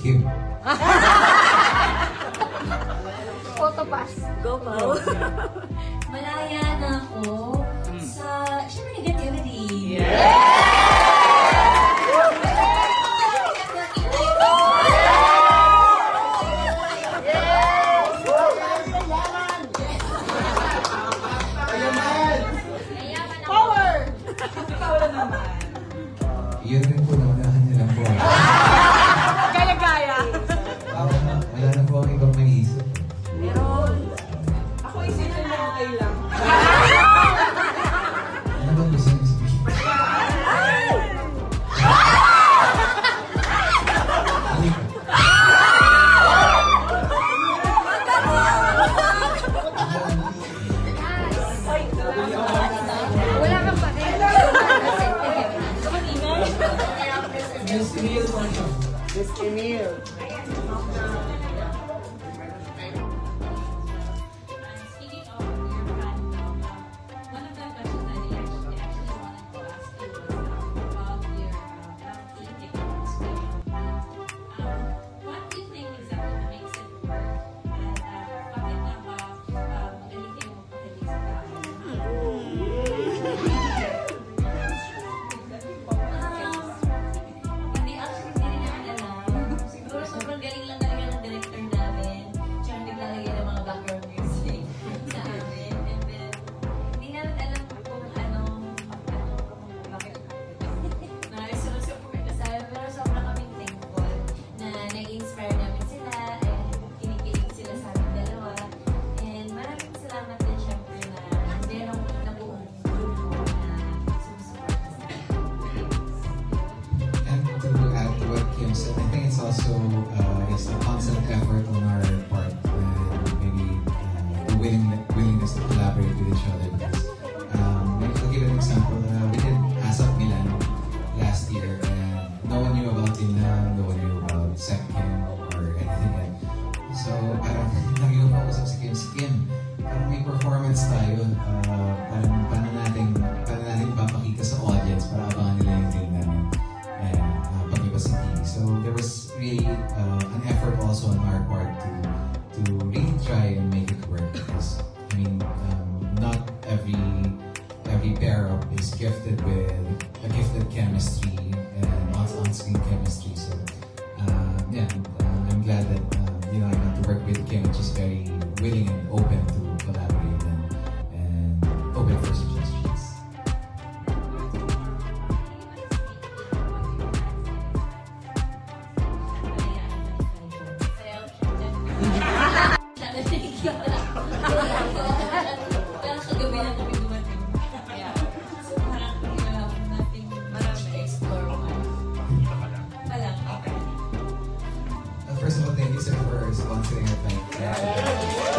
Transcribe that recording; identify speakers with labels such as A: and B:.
A: Kim.
B: Photo pass.
C: Go, Pao.
D: Malaya na ako sa, syempre, negativity.
A: Yun rin po na unahan niya lang po.
C: Gaya-gaya.
A: Wala na po ang ibang mag-iisip.
C: Meron. Ako isipin mo okay lang.
A: Ano bang gusto niyo sabihin?
B: Wala kang pa rin.
A: Miss Emil po siya.
E: Miss Emil.
D: Speaking of your brand, one of the questions that I actually wanted to ask you was about your healthy TikTok experience. What do you think exactly makes it work? And bakit nga ba magaling kayo magpakilig sa tao? Hindi, actually, hindi rin namin alam. Siguro sobrang galing lang talaga ng director namin. Siya ang naglalagay ng mga background music sa amin. And then, hindi namin alam kung bakit super kasal. Pero sobrang kaming thankful na nag-inspire namin sila and kinikilig sila sa aming dalawa. And maraming salamat din syempre na merong nabuong grupo na sumusuporta sa amin.
A: And to add to what Kim said, I think it's also it's a constant effort on our part and maybe the willingness to collaborate with each other. Because I'll give an example. We did ASAP Milan last year, and no one knew about Tinlang, no one knew about Sepkim or anything. So parang lagi ko kausap si Kim. Parang may performance tayo. Paano natin ipapakita sa audience para abangan nila yung game namin. And pag-iba sa TV. So there was really an effort also on our part to really try and make it work, because I mean not every pair up is gifted with a gifted chemistry and on-screen chemistry. So yeah, I'm glad that I got to work with Kim, which is very willing and open to collaborate and open for suggestions.
D: Pero kagabi lang kami dumating. Kaya, so parang nothing much to explore pa. Palang, okay.
A: First of all, thank you sir for sponsoring our flight.